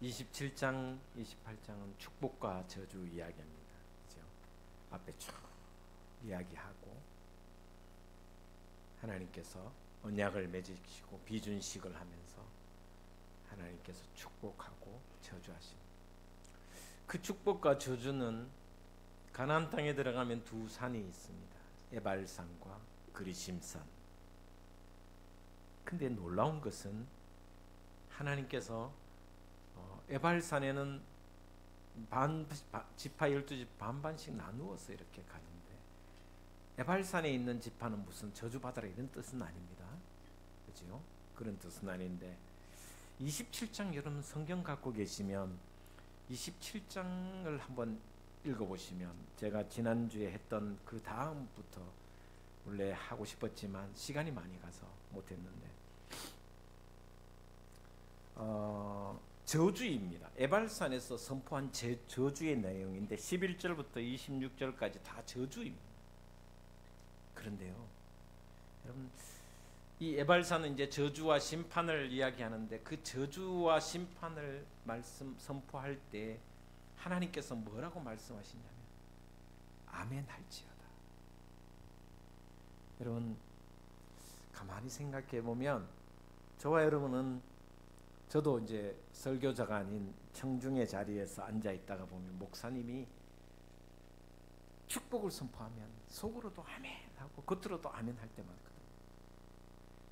27장, 28장은 축복과 저주 이야기입니다. 그죠? 앞에 쭉 이야기하고 하나님께서 언약을 맺으시고 비준식을 하면서 하나님께서 축복하고 저주하십니다. 그 축복과 저주는 가나안 땅에 들어가면 두 산이 있습니다. 에발산과 그리심산. 근데 놀라운 것은 하나님께서 에발산에는 지파 12집 반반씩 나누어서 이렇게 가는데 에발산에 있는 지파는 무슨 저주받아라 이런 뜻은 아닙니다. 그죠? 그런 뜻은 아닌데 27장 여러분 성경 갖고 계시면 27장을 한번 읽어보시면 제가 지난주에 했던 그 다음부터 원래 하고 싶었지만 시간이 많이 가서 못했는데 저주입니다. 에발산에서 선포한 저주의 내용인데 11절부터 26절까지 다 저주입니다. 그런데요 여러분 이 에발산은 이제 저주와 심판을 이야기하는데 그 저주와 심판을 선포할 때 하나님께서 뭐라고 말씀하시냐면 아멘 할지어다. 여러분 가만히 생각해 보면 저와 여러분은 저도 이제 설교자가 아닌 청중의 자리에서 앉아 있다가 보면 목사님이 축복을 선포하면 속으로도 아멘 하고 겉으로도 아멘 할 때 많거든요.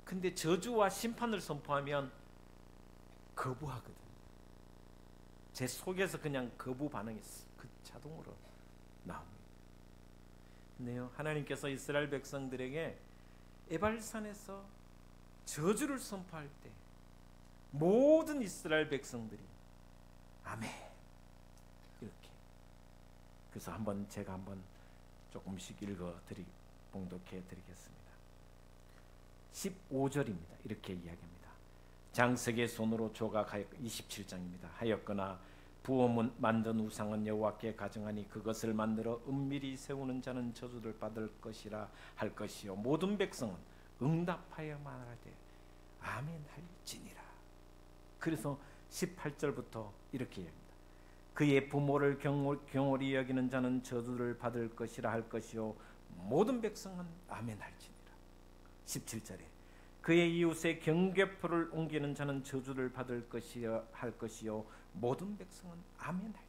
근데 저주와 심판을 선포하면 거부하거든요. 제 속에서 그냥 거부 반응이 그 자동으로 나옵니다. 근데요 하나님께서 이스라엘 백성들에게 에발산에서 저주를 선포할 때 모든 이스라엘 백성들이 아멘 이렇게. 그래서 제가 한번 조금씩 봉독해 드리겠습니다. 15절입니다. 이렇게 이야기합니다. 장석의 손으로 조각하여 27장입니다. 하였거나 부어 만든 우상은 여호와께 가정하니 그것을 만들어 은밀히 세우는 자는 저주를 받을 것이라 할 것이요 모든 백성은 응답하여 말하되 아멘 할지니라. 그래서 18절부터 이렇게 이야기합니다. 그의 부모를 경홀히 여기는 자는 저주를 받을 것이라 할 것이요 모든 백성은 아멘 할지니라. 17절에 그의 이웃의 경계표를 옮기는 자는 저주를 받을 것이라 할 것이요 모든 백성은 아멘 할지니라.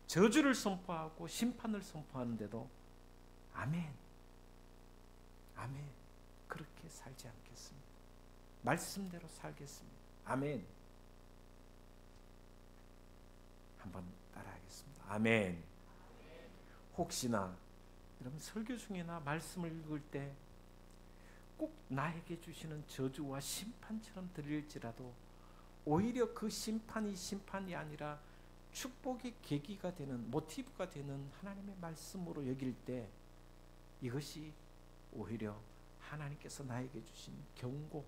저주를 선포하고 심판을 선포하는데도 아멘 아멘 그렇게 살지 않겠습니다. 말씀대로 살겠습니다. 아멘. 한번 따라하겠습니다. 아멘. 혹시나 여러분 설교 중이나 말씀을 읽을 때 꼭 나에게 주시는 저주와 심판처럼 들릴지라도 오히려 그 심판이 아니라 축복의 계기가 되는 모티브가 되는 하나님의 말씀으로 여길 때 이것이 오히려 하나님께서 나에게 주신 경고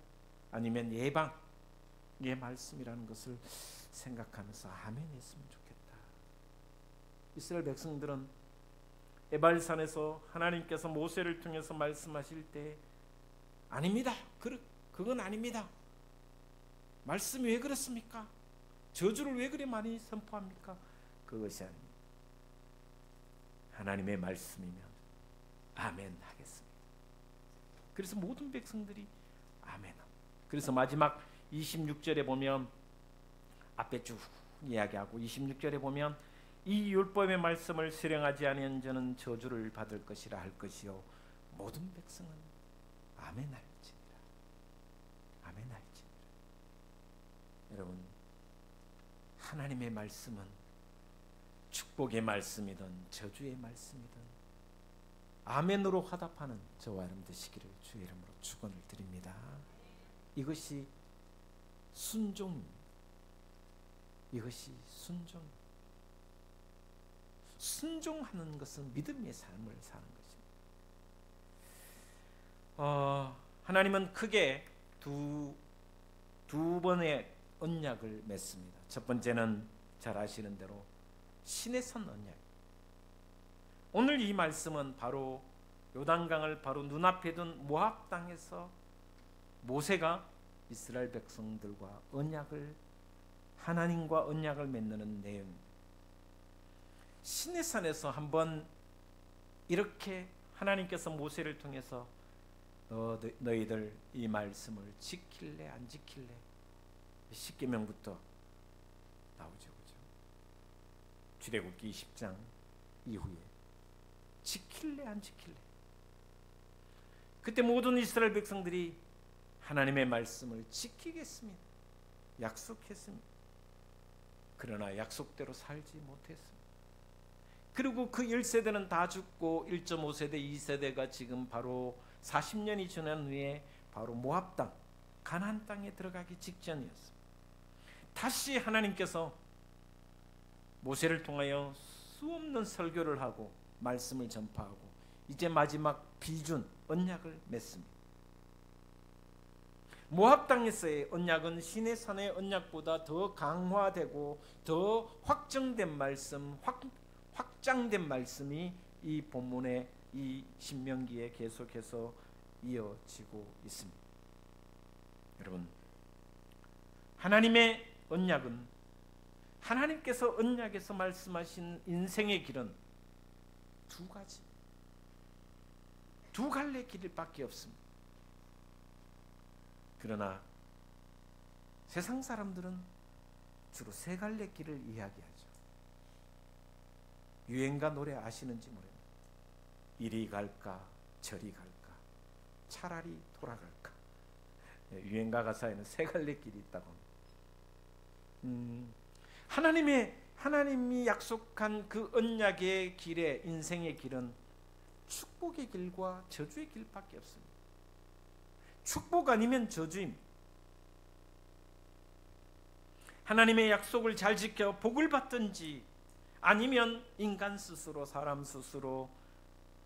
아니면 예방의 말씀이라는 것을 생각하면서 아멘 했으면 좋겠다. 이스라엘 백성들은 에발산에서 하나님께서 모세를 통해서 말씀하실 때 아닙니다. 그건 아닙니다. 말씀이 왜 그렇습니까? 저주를 왜 그리 많이 선포합니까? 그것이 아닙니다. 하나님의 말씀이면 아멘 하겠습니다. 그래서 모든 백성들이 아멘합니다. 그래서 마지막 26절에 보면 앞에 쭉 이야기하고 26절에 보면 이 율법의 말씀을 실행하지 아니한 자는 저주를 받을 것이라 할 것이요 모든 백성은 아멘할지니라. 아멘할지니라. 여러분 하나님의 말씀은 축복의 말씀이든 저주의 말씀이든 아멘으로 화답하는 저와 여러분 되시기를 주의 이름으로 축원을 드립니다. 이것이 순종입니다. 이것이 순종하는 것은 믿음의 삶을 사는 것입니다. 하나님은 크게 두 번의 언약을 맺습니다. 첫 번째는 잘 아시는 대로 시내산 언약. 오늘 이 말씀은 바로 요단강을 바로 눈앞에 둔 모압 땅에서 모세가 이스라엘 백성들과 하나님과 언약을 맺는 내용입니다. 시내산에서 한번 이렇게 하나님께서 모세를 통해서 너희들 이 말씀을 지킬래 안 지킬래? 십계명부터 나오죠, 그죠? 출애굽기 20장 이후에 지킬래 안 지킬래? 그때 모든 이스라엘 백성들이 하나님의 말씀을 지키겠습니다. 약속했습니다. 그러나 약속대로 살지 못했습니다. 그리고 그 1세대는 다 죽고 1.5세대, 2세대가 지금 바로 40년이 지난 후에 바로 모압 땅, 가나안 땅에 들어가기 직전이었습니다. 다시 하나님께서 모세를 통하여 수없는 설교를 하고 말씀을 전파하고 이제 마지막 비준 언약을 맺습니다. 모압 땅에서의 언약은 시내산의 언약보다 더 강화되고 더 확정된 말씀, 확장된 말씀이 이 본문의 이 신명기에 계속해서 이어지고 있습니다. 여러분, 하나님의 언약은, 하나님께서 언약에서 말씀하신 인생의 길은 두 갈래 길밖에 없습니다. 그러나 세상 사람들은 주로 세 갈래 길을 이야기하죠. 유행가 노래 아시는지 모릅니다. 이리 갈까 저리 갈까 차라리 돌아갈까. 유행가 가사에는 세 갈래 길이 있다고 합니다. 하나님이 약속한 그 언약의 길에, 인생의 길은 축복의 길과 저주의 길밖에 없습니다. 축복 아니면 저주입니다. 하나님의 약속을 잘 지켜 복을 받든지 아니면 인간 스스로, 사람 스스로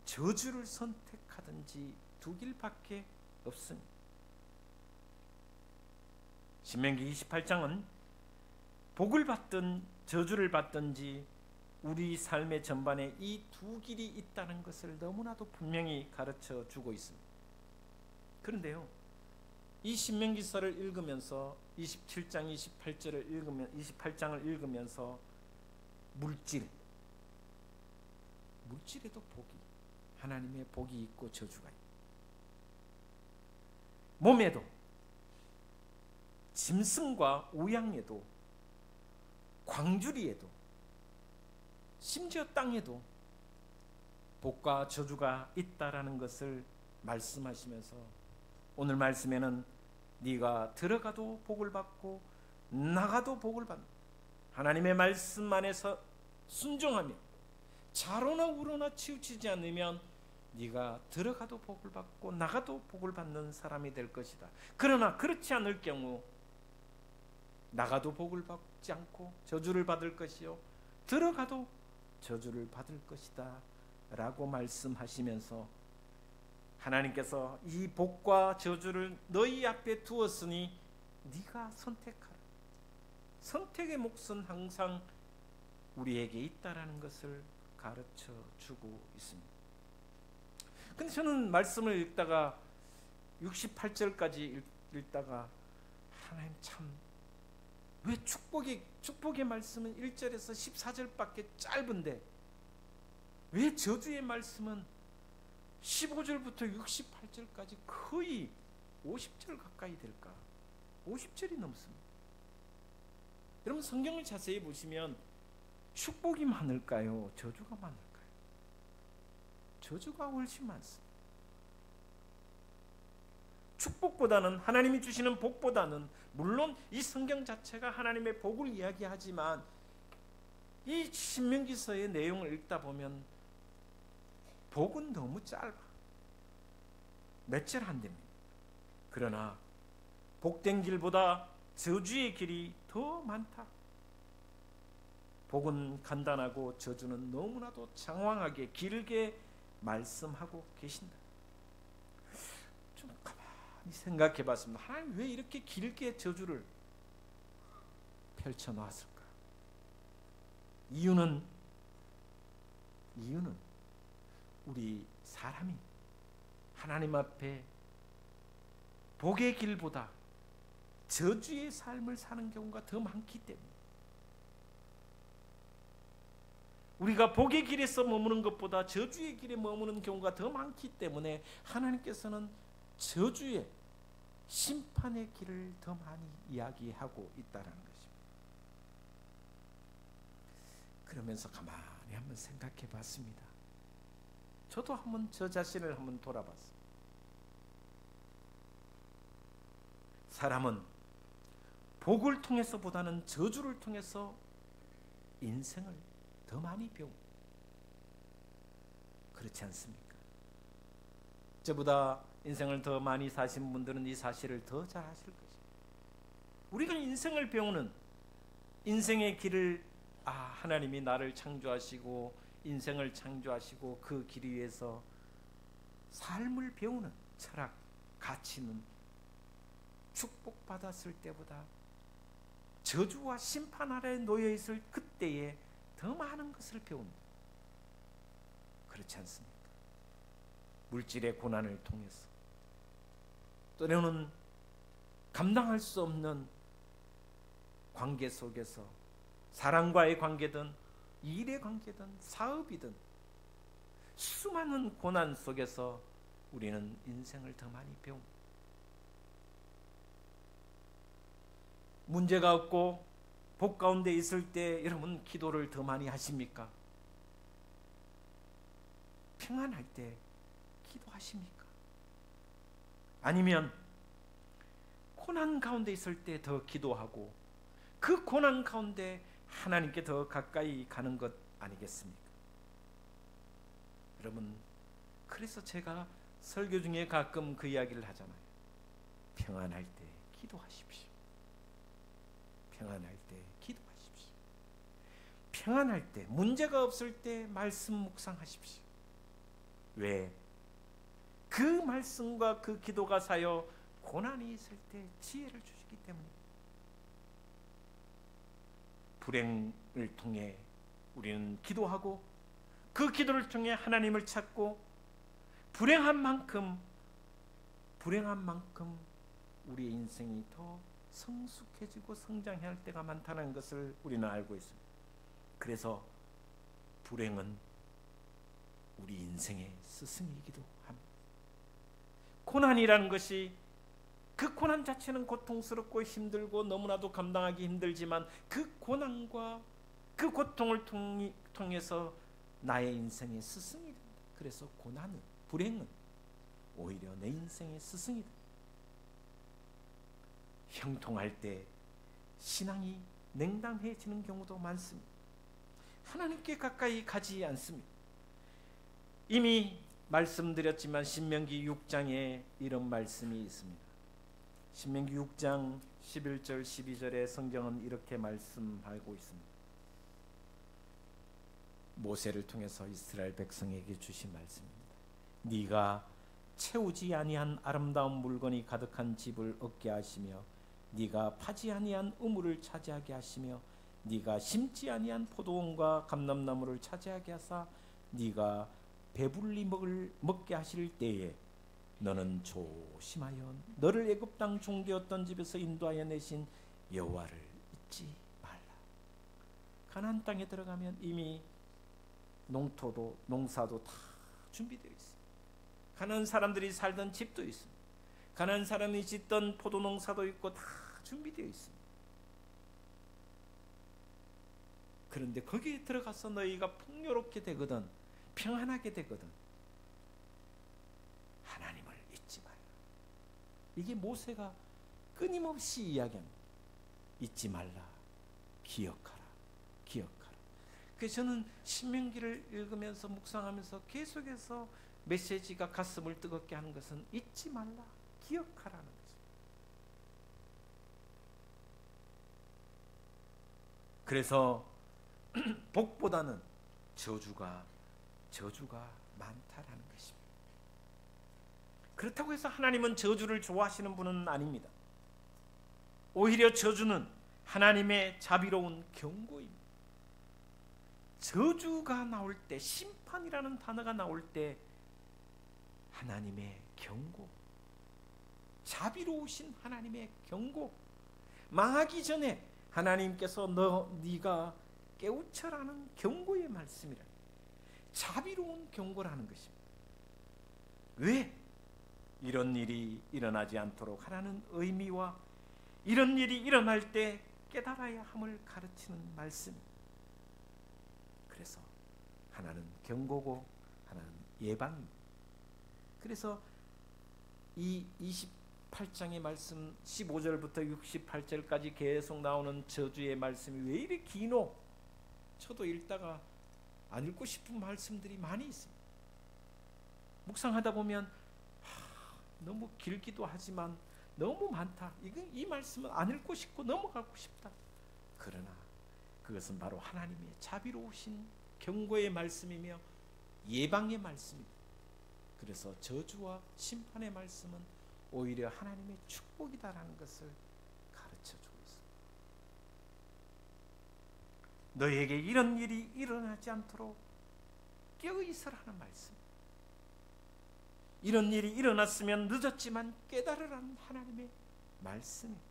저주를 선택하든지 두 길밖에 없습니다. 신명기 28장은 복을 받든 저주를 받든지 우리 삶의 전반에 이 두 길이 있다는 것을 너무나도 분명히 가르쳐 주고 있습니다. 그런데요, 이 신명기서를 읽으면서 27장 28장을 읽으면서 물질에도 하나님의 복이 있고 저주가 있고, 몸에도, 짐승과 우양에도, 광주리에도, 심지어 땅에도 복과 저주가 있다라는 것을 말씀하시면서 오늘 말씀에는 네가 들어가도 복을 받고 나가도 복을 받는, 하나님의 말씀 안에서 순종하며 좌로나 우로나 치우치지 않으면 네가 들어가도 복을 받고 나가도 복을 받는 사람이 될 것이다. 그러나 그렇지 않을 경우 나가도 복을 받지 않고 저주를 받을 것이요 들어가도 저주를 받을 것이다 라고 말씀하시면서 하나님께서 이 복과 저주를 너희 앞에 두었으니 네가 선택하라. 선택의 몫은 항상 우리에게 있다라는 것을 가르쳐 주고 있습니다. 근데 저는 말씀을 읽다가 68절까지 읽다가 하나님 참, 왜 축복의 말씀은 1절에서 14절밖에 짧은데 왜 저주의 말씀은 15절부터 68절까지 거의 50절 가까이 될까? 50절이 넘습니다. 여러분, 성경을 자세히 보시면 축복이 많을까요? 저주가 많을까요? 저주가 훨씬 많습니다. 축복보다는, 하나님이 주시는 복보다는, 물론 이 성경 자체가 하나님의 복을 이야기하지만 이 신명기서의 내용을 읽다 보면 복은 너무 짧아. 몇 절 안 됩니다. 그러나 복된 길보다 저주의 길이 더 많다. 복은 간단하고 저주는 너무나도 장황하게 길게 말씀하고 계신다. 좀 가만히 생각해 봤습니다. 하나님 왜 이렇게 길게 저주를 펼쳐놓았을까? 이유는 우리 사람이 하나님 앞에 복의 길보다 저주의 삶을 사는 경우가 더 많기 때문에, 우리가 복의 길에서 머무는 것보다 저주의 길에 머무는 경우가 더 많기 때문에 하나님께서는 저주의 심판의 길을 더 많이 이야기하고 있다는 것입니다. 그러면서 가만히 한번 생각해 봤습니다. 저도 한번 저 자신을 한번 돌아봤어요. 사람은 복을 통해서보다는 저주를 통해서 인생을 더 많이 배웁니다. 그렇지 않습니까? 저보다 인생을 더 많이 사신 분들은 이 사실을 더 잘 아실 것입니다. 우리가 인생을 배우는, 인생의 길을 하나님이 나를 창조하시고 인생을 창조하시고 그 길 위에서 삶을 배우는 철학, 가치는 축복받았을 때보다 저주와 심판 아래 놓여있을 그때에 더 많은 것을 배웁니다. 그렇지 않습니까? 물질의 고난을 통해서, 때로는 감당할 수 없는 관계 속에서, 사랑과의 관계든 일의 관계든 사업이든 수많은 고난 속에서 우리는 인생을 더 많이 배웁니다. 문제가 없고 복 가운데 있을 때 여러분 기도를 더 많이 하십니까? 평안할 때 기도하십니까? 아니면 고난 가운데 있을 때 더 기도하고 그 고난 가운데 하나님께 더 가까이 가는 것 아니겠습니까? 여러분, 그래서 제가 설교 중에 가끔 그 이야기를 하잖아요. 평안할 때 기도하십시오. 평안할 때 기도하십시오. 평안할 때, 문제가 없을 때 말씀 묵상하십시오. 왜? 그 말씀과 그 기도가 쌓여 고난이 있을 때 지혜를 주시기 때문에. 불행을 통해 우리는 기도하고 그 기도를 통해 하나님을 찾고 불행한 만큼 우리의 인생이 더 성숙해지고 성장해야 할 때가 많다는 것을 우리는 알고 있습니다. 그래서 불행은 우리 인생의 스승이기도 합니다. 고난이라는 것이, 그 고난 자체는 고통스럽고 힘들고 너무나도 감당하기 힘들지만 그 고난과 그 고통을 통해서 나의 인생의 스승이 된다. 그래서 고난은, 불행은 오히려 내 인생의 스승이다. 형통할 때 신앙이 냉담해지는 경우도 많습니다. 하나님께 가까이 가지 않습니다. 이미 말씀드렸지만 신명기 6장에 이런 말씀이 있습니다. 신명기 6장 11절 12절에 성경은 이렇게 말씀하고 있습니다. 모세를 통해서 이스라엘 백성에게 주신 말씀입니다. 네가 채우지 아니한 아름다운 물건이 가득한 집을 얻게 하시며 네가 파지 아니한 우물을 차지하게 하시며 네가 심지 아니한 포도원과 감람나무를 차지하게 하사 네가 배불리 먹게 하실 때에 너는 조심하여 너를 애굽 땅 종되었던 집에서 인도하여 내신 여호와를 잊지 말라. 가나안 땅에 들어가면 이미 농토도 농사도 다 준비되어 있습니다. 가나안 사람들이 살던 집도 있습니다. 가나안 사람이 짓던 포도 농사도 있고 다 준비되어 있습니다. 그런데 거기에 들어가서 너희가 풍요롭게 되거든, 평안하게 되거든, 하나님을 잊지 말라. 이게 모세가 끊임없이 이야기합니다. 잊지 말라, 기억하라, 기억하라. 그래서 저는 신명기를 읽으면서 묵상하면서 계속해서 메시지가 가슴을 뜨겁게 하는 것은 잊지 말라, 기억하라는 거죠. 그래서 복보다는 저주가 많다라는 것입니다. 그렇다고 해서 하나님은 저주를 좋아하시는 분은 아닙니다. 오히려 저주는 하나님의 자비로운 경고입니다. 저주가 나올 때, 심판이라는 단어가 나올 때 하나님의 경고, 자비로우신 하나님의 경고, 망하기 전에 하나님께서 네가 깨우쳐라는 경고의 말씀이라. 자비로운 경고라는 것입니다. 왜? 이런 일이 일어나지 않도록 하라는 의미와 이런 일이 일어날 때 깨달아야 함을 가르치는 말씀. 그래서 하나는 경고고 하나는 예방입니다. 그래서 이 28장의 말씀 15절부터 68절까지 계속 나오는 저주의 말씀이 왜 이렇게 기노? 저도 읽다가 안 읽고 싶은 말씀들이 많이 있습니다. 묵상하다 보면 너무 길기도 하지만 너무 많다. 이 말씀은 안 읽고 싶고 넘어가고 싶다. 그러나 그것은 바로 하나님의 자비로우신 경고의 말씀이며 예방의 말씀입니다. 그래서 저주와 심판의 말씀은 오히려 하나님의 축복이다라는 것을 가르쳐주고 있습니다. 너에게 이런 일이 일어나지 않도록 깨어있으라는 말씀. 이런 일이 일어났으면 늦었지만 깨달으라는 하나님의 말씀입니다.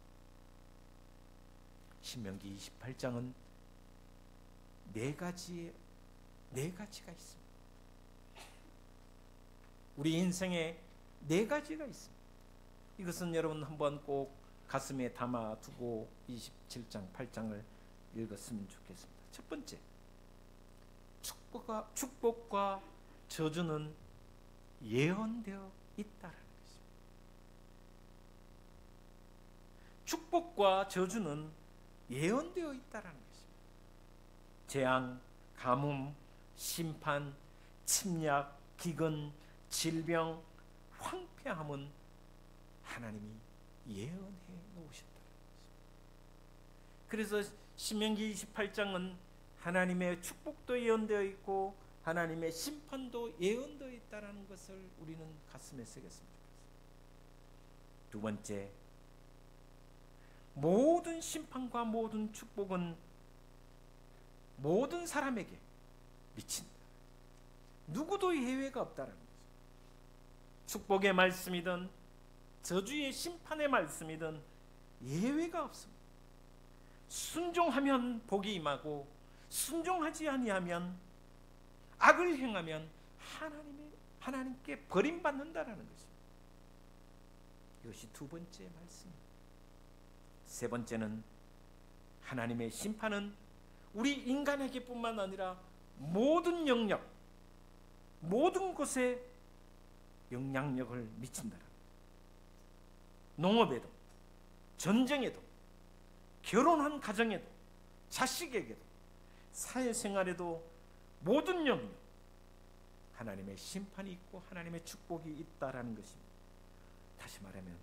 신명기 28장은 네 가지가 있습니다. 우리 인생에 네 가지가 있습니다. 이것은 여러분 한번 꼭 가슴에 담아두고 27장 8장을 읽었으면 좋겠습니다. 첫 번째, 축복과 저주는 예언되어 있다라는 것입니다. 축복과 저주는 예언되어 있다라는 것입니다. 재앙, 가뭄, 심판, 침략, 기근, 질병, 황폐함은 하나님이 예언해 놓으셨다는 것입니다. 그래서 신명기 28장은 하나님의 축복도 예언되어 있고 하나님의 심판도 예언되어 있다는 것을 우리는 가슴에 새겼으면 좋겠습니다. 두 번째, 모든 심판과 모든 축복은 모든 사람에게 미친다. 누구도 예외가 없다는 거죠. 축복의 말씀이든 저주의 심판의 말씀이든 예외가 없습니다. 순종하면 복이 임하고 순종하지 아니하면 악을 행하면 하나님께 버림받는다라는 것입니다. 이것이 두 번째 말씀입니다. 세 번째는 하나님의 심판은 우리 인간에게뿐만 아니라 모든 영역, 모든 곳에 영향력을 미친다라는 거죠. 농업에도, 전쟁에도, 결혼한 가정에도, 자식에게도, 사회생활에도 모든 영역 하나님의 심판이 있고 하나님의 축복이 있다라는 것입니다. 다시 말하면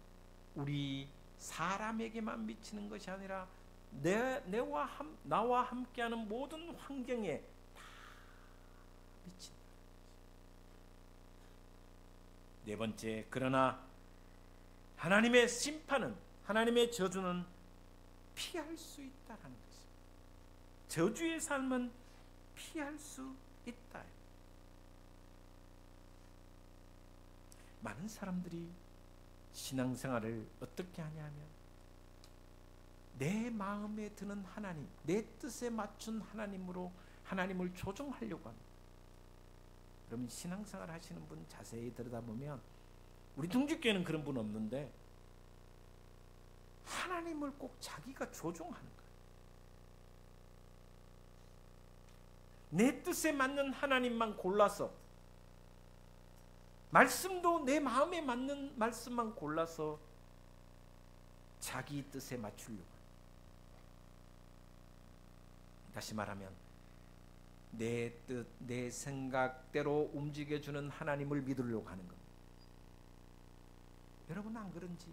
우리 사람에게만 미치는 것이 아니라 나와 함께하는 모든 환경에 다 미친다. 네 번째, 그러나 하나님의 심판은, 하나님의 저주는 피할 수 있다라는 것입니다. 저주의 삶은 피할 수 있다. 많은 사람들이 신앙생활을 어떻게 하냐면 내 마음에 드는 하나님, 내 뜻에 맞춘 하나님으로 하나님을 조종하려고 합니다. 그러면 신앙생활 하시는 분 자세히 들여다보면 우리 둥지교회는 그런 분 없는데 하나님을 꼭 자기가 조종하는 거예요. 내 뜻에 맞는 하나님만 골라서, 말씀도 내 마음에 맞는 말씀만 골라서 자기 뜻에 맞추려고 합니다. 다시 말하면 내 뜻, 내 생각대로 움직여주는 하나님을 믿으려고 하는 겁니다. 여러분 안 그런지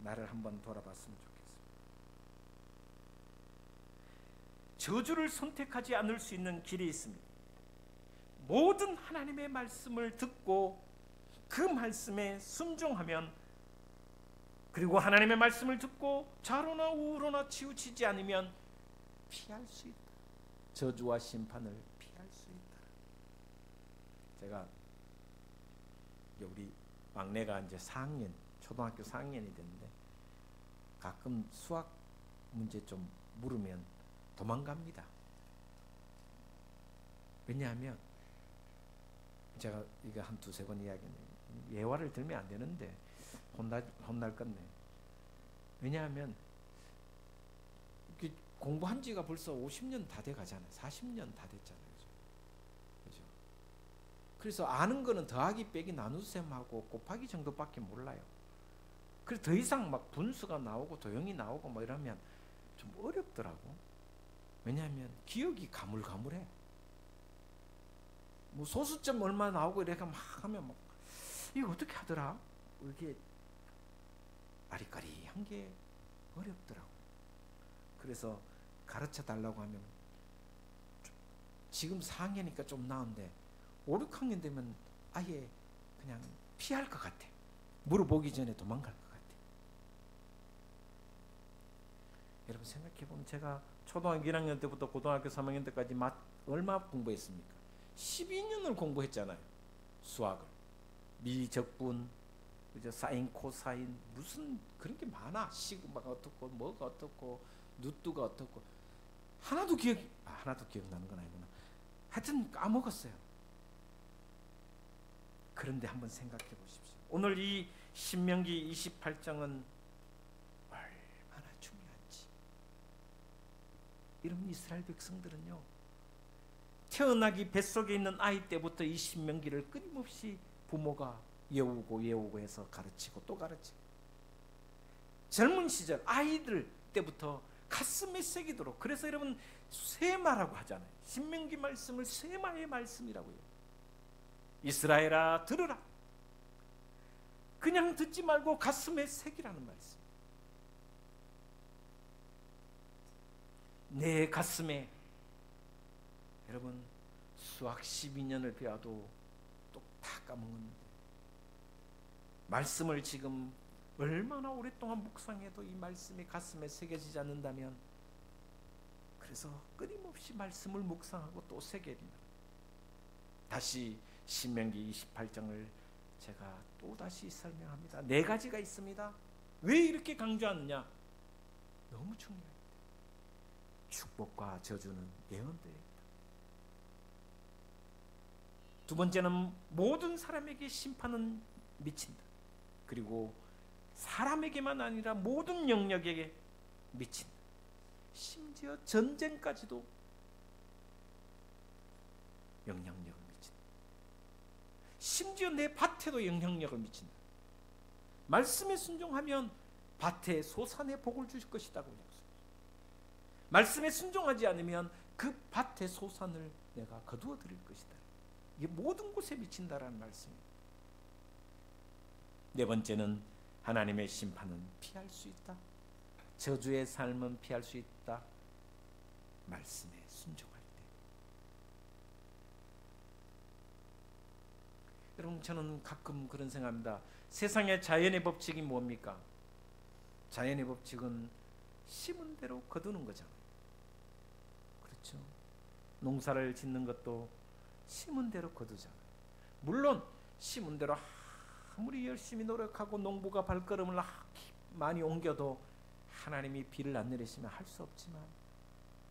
나를 한번 돌아봤으면 좋겠습니다. 저주를 선택하지 않을 수 있는 길이 있습니다. 모든 하나님의 말씀을 듣고 그 말씀에 순종하면, 그리고 하나님의 말씀을 듣고 좌로나 우로나 치우치지 않으면 피할 수 있다. 저주와 심판을 피할 수 있다. 제가 우리 막내가 이제 4학년, 초등학교 4학년이 됐는데 가끔 수학 문제 좀 물으면 도망갑니다. 왜냐하면 제가 이거 한 두세 번 이야기했는데 예화를 들면 안 되는데 혼날 건데, 왜냐하면 공부한 지가 벌써 50년 다 돼 가잖아요. 40년 다 됐잖아요. 그죠? 그래서 아는 거는 더하기 빼기 나눗셈하고 곱하기 정도밖에 몰라요. 그래서 더 이상 막 분수가 나오고 도형이 나오고 뭐 이러면 좀 어렵더라고. 왜냐하면 기억이 가물가물해. 뭐 소수점 얼마 나오고 이렇게 막 하면 막 이거 어떻게 하더라? 이게 아리까리한 게 어렵더라고. 그래서 가르쳐 달라고 하면 지금 4학년이니까 좀 나은데 5, 6학년 되면 아예 그냥 피할 것 같아. 물어보기 전에 도망갈 것 같아. 여러분 생각해보면 제가 초등학교 1학년 때부터 고등학교 3학년 때까지 얼마 공부했습니까? 12년을 공부했잖아요. 수학을. 미적분, 그죠? 사인, 코사인, 무슨 그런 게 많아. 시그마가 어떻고 뭐가 어떻고 누뚜가 어떻고 하나도 기억나는 건 아니구나. 하여튼 까먹었어요. 그런데 한번 생각해 보십시오. 오늘 이 신명기 28장은 얼마나 중요한지. 여러분 이스라엘 백성들은요, 태어나기 뱃속에 있는 아이 때부터 이 신명기를 끊임없이 부모가 외우고 해서 가르치고 또 가르치고, 젊은 시절 아이들 때부터 가슴에 새기도록. 그래서 여러분 쇠마라고 하잖아요. 신명기 말씀을 쇠마의 말씀이라고요. 이스라엘아 들으라. 그냥 듣지 말고 가슴에 새기라는 말씀. 내 가슴에. 여러분 수학 12년을 배워도 또 다 까먹었는데 말씀을 지금 얼마나 오랫동안 묵상해도 이 말씀이 가슴에 새겨지지 않는다면, 그래서 끊임없이 말씀을 묵상하고 또 새겨야 된다. 다시 신명기 28장을 제가 또다시 설명합니다. 4가지가 있습니다. 왜 이렇게 강조하느냐? 너무 중요해요. 축복과 저주는 예언되어 있다. 두 번째는 모든 사람에게 심판은 미친다. 그리고 사람에게만 아니라 모든 영역에게 미친다. 심지어 전쟁까지도 영향력을 미친다. 심지어 내 밭에도 영향력을 미친다. 말씀에 순종하면 밭에 소산의 복을 주실 것이라고 약속했습니다. 말씀에 순종하지 않으면 그 밭의 소산을 내가 거두어 드릴 것이다. 이게 모든 곳에 미친다라는 말씀입니다. 네 번째는 하나님의 심판은 피할 수 있다. 저주의 삶은 피할 수 있다. 말씀에 순종할 때. 여러분 저는 가끔 그런 생각합니다. 세상의 자연의 법칙이 뭡니까? 자연의 법칙은 심은 대로 거두는 거잖아요. 그렇죠? 농사를 짓는 것도 심은 대로 거두잖아요. 물론 심은 대로 아무리 열심히 노력하고 농부가 발걸음을 많이 옮겨도 하나님이 비를 안 내리시면 할 수 없지만,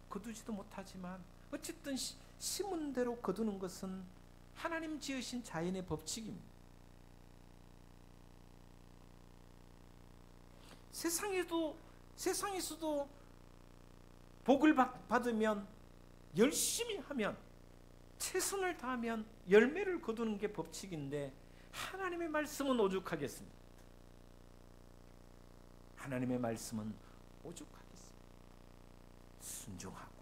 거두지도 못하지만, 어쨌든 심은 대로 거두는 것은 하나님 지으신 자연의 법칙입니다. 세상에서도 복을 받으면, 열심히 하면, 최선을 다하면 열매를 거두는 게 법칙인데, 하나님의 말씀은 오죽하겠습니까? 하나님의 말씀은 오죽하겠습니까? 순종하고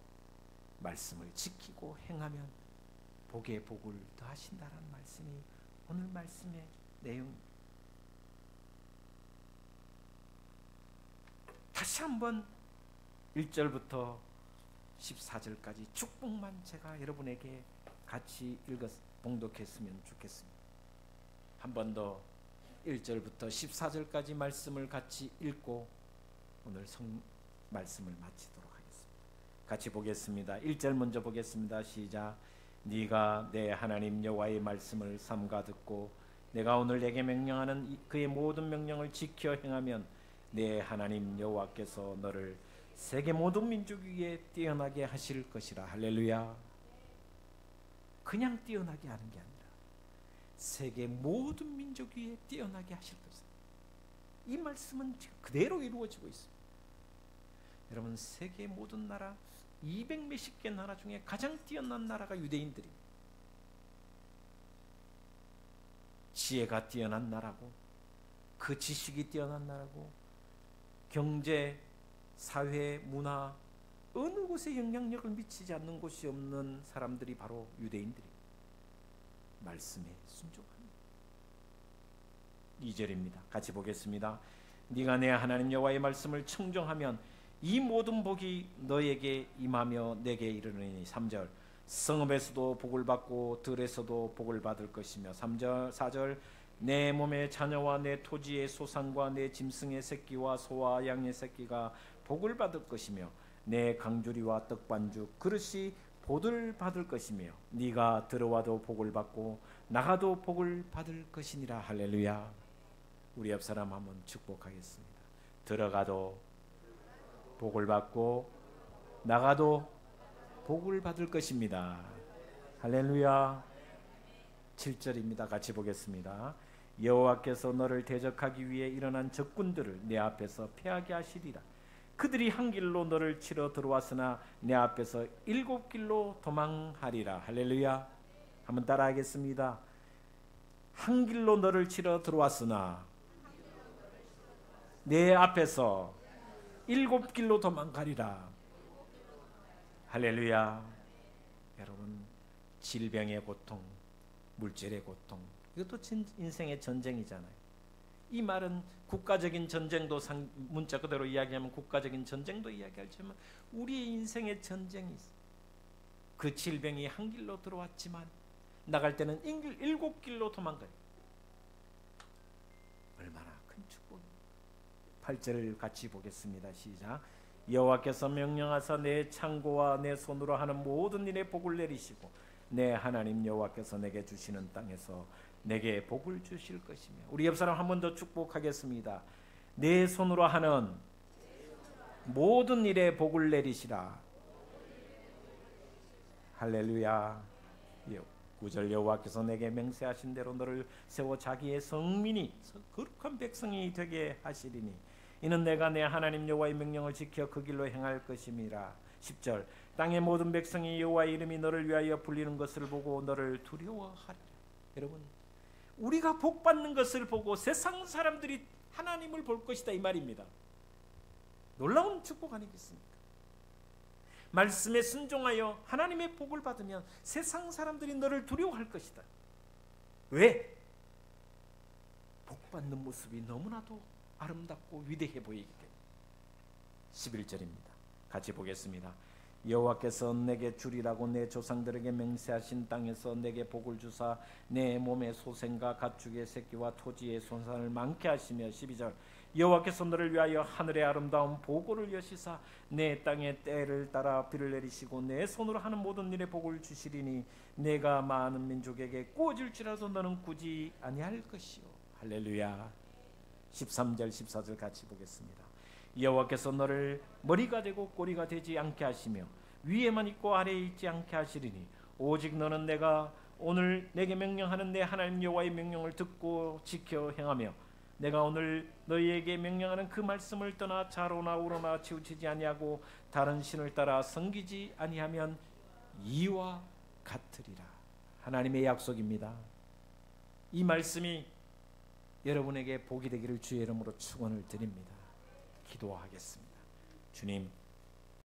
말씀을 지키고 행하면 복의 복을 더하신다는 말씀이 오늘 말씀의 내용입니다. 다시 한번 1절부터 14절까지 축복만 제가 여러분에게 같이 봉독했으면 좋겠습니다. 한 번 더 1절부터 14절까지 말씀을 같이 읽고 오늘 말씀을 마치도록 하겠습니다. 같이 보겠습니다. 1절 먼저 보겠습니다. 시작. 네가 내 하나님 여호와의 말씀을 삼가 듣고 내가 오늘 내게 명령하는 그의 모든 명령을 지켜 행하면 내 하나님 여호와께서 너를 세계 모든 민족 위에 뛰어나게 하실 것이라. 할렐루야. 그냥 뛰어나게 하는 게 아니라 세계 모든 민족 위에 뛰어나게 하실 것이다. 이 말씀은 지금 그대로 이루어지고 있습니다. 여러분, 세계 모든 나라 200 몇십 개 나라 중에 가장 뛰어난 나라가 유대인들입니다. 지혜가 뛰어난 나라고, 그 지식이 뛰어난 나라고, 경제, 사회, 문화 어느 곳에 영향력을 미치지 않는 곳이 없는 사람들이 바로 유대인들입니다. 말씀에 순종합니다. 2절입니다. 같이 보겠습니다. 네가 내 하나님 여호와의 말씀을 청종하면 이 모든 복이 너에게 임하며 내게 이르느니. 3절, 성읍에서도 복을 받고 들에서도 복을 받을 것이며. 3절, 4절, 내 몸의 자녀와 내 토지의 소산과 내 짐승의 새끼와 소와 양의 새끼가 복을 받을 것이며 내 강주리와 떡반죽 그릇이 복을 받을 것이며 네가 들어와도 복을 받고 나가도 복을 받을 것이니라. 할렐루야. 우리 옆 사람 한번 축복하겠습니다. 들어가도 복을 받고 나가도 복을 받을 것입니다. 할렐루야. 7절입니다. 같이 보겠습니다. 여호와께서 너를 대적하기 위해 일어난 적군들을 내 앞에서 패하게 하시리라. 그들이 한 길로 너를 치러 들어왔으나 내 앞에서 7 길로 도망하리라. 할렐루야. 한번 따라하겠습니다. 한 길로 너를 치러 들어왔으나 내 앞에서 7 길로 도망가리라. 할렐루야. 여러분, 질병의 고통, 물질의 고통, 이것도 인생의 전쟁이잖아요. 이 말은 국가적인 전쟁도 문자 그대로 이야기하면 국가적인 전쟁도 이야기하지만 우리의 인생의 전쟁이 있어요. 그 질병이 한 길로 들어왔지만 나갈 때는 7 길로 도망가요. 얼마나 큰 축복입니다. 8절을 같이 보겠습니다. 시작. 여호와께서 명령하사 내 창고와 내 손으로 하는 모든 일에 복을 내리시고 내 하나님 여호와께서 내게 주시는 땅에서 내게 복을 주실 것이며. 우리 옆 사람 한 번 더 축복하겠습니다. 내 손으로 하는 모든 일에 복을 내리시라. 할렐루야. 9절, 여호와께서 내게 맹세하신 대로 너를 세워 자기의 성민이 거룩한 백성이 되게 하시리니 이는 내가 내 하나님 여호와의 명령을 지켜 그 길로 행할 것임이라. 10절, 땅의 모든 백성이 여호와의 이름이 너를 위하여 불리는 것을 보고 너를 두려워하리라. 여러분, 우리가 복 받는 것을 보고 세상 사람들이 하나님을 볼 것이다, 이 말입니다. 놀라운 축복 아니겠습니까? 말씀에 순종하여 하나님의 복을 받으면 세상 사람들이 너를 두려워할 것이다. 왜? 복 받는 모습이 너무나도 아름답고 위대해 보이기 때문에. 11절입니다. 같이 보겠습니다. 여호와께서 내게 주리라고 내 조상들에게 맹세하신 땅에서 내게 복을 주사 내 몸의 소생과 가축의 새끼와 토지의 손산을 많게 하시며. 12절, 여호와께서 너를 위하여 하늘의 아름다운 보고를 여시사 내 땅의 때를 따라 비를 내리시고 내 손으로 하는 모든 일에 복을 주시리니 내가 많은 민족에게 구워질지라도 너는 꾸지 아니할 것이요. 할렐루야. 13절 14절 같이 보겠습니다. 여호와께서 너를 머리가 되고 꼬리가 되지 않게 하시며 위에만 있고 아래에 있지 않게 하시리니 오직 너는 내가 오늘 내게 명령하는 내 하나님 여호와의 명령을 듣고 지켜 행하며 내가 오늘 너희에게 명령하는 그 말씀을 떠나 좌로나 우로나 치우치지 아니하고 다른 신을 따라 섬기지 아니하면 이와 같으리라. 하나님의 약속입니다. 이 말씀이 여러분에게 복이 되기를 주의 이름으로 축원을 드립니다. 기도하겠습니다. 주님,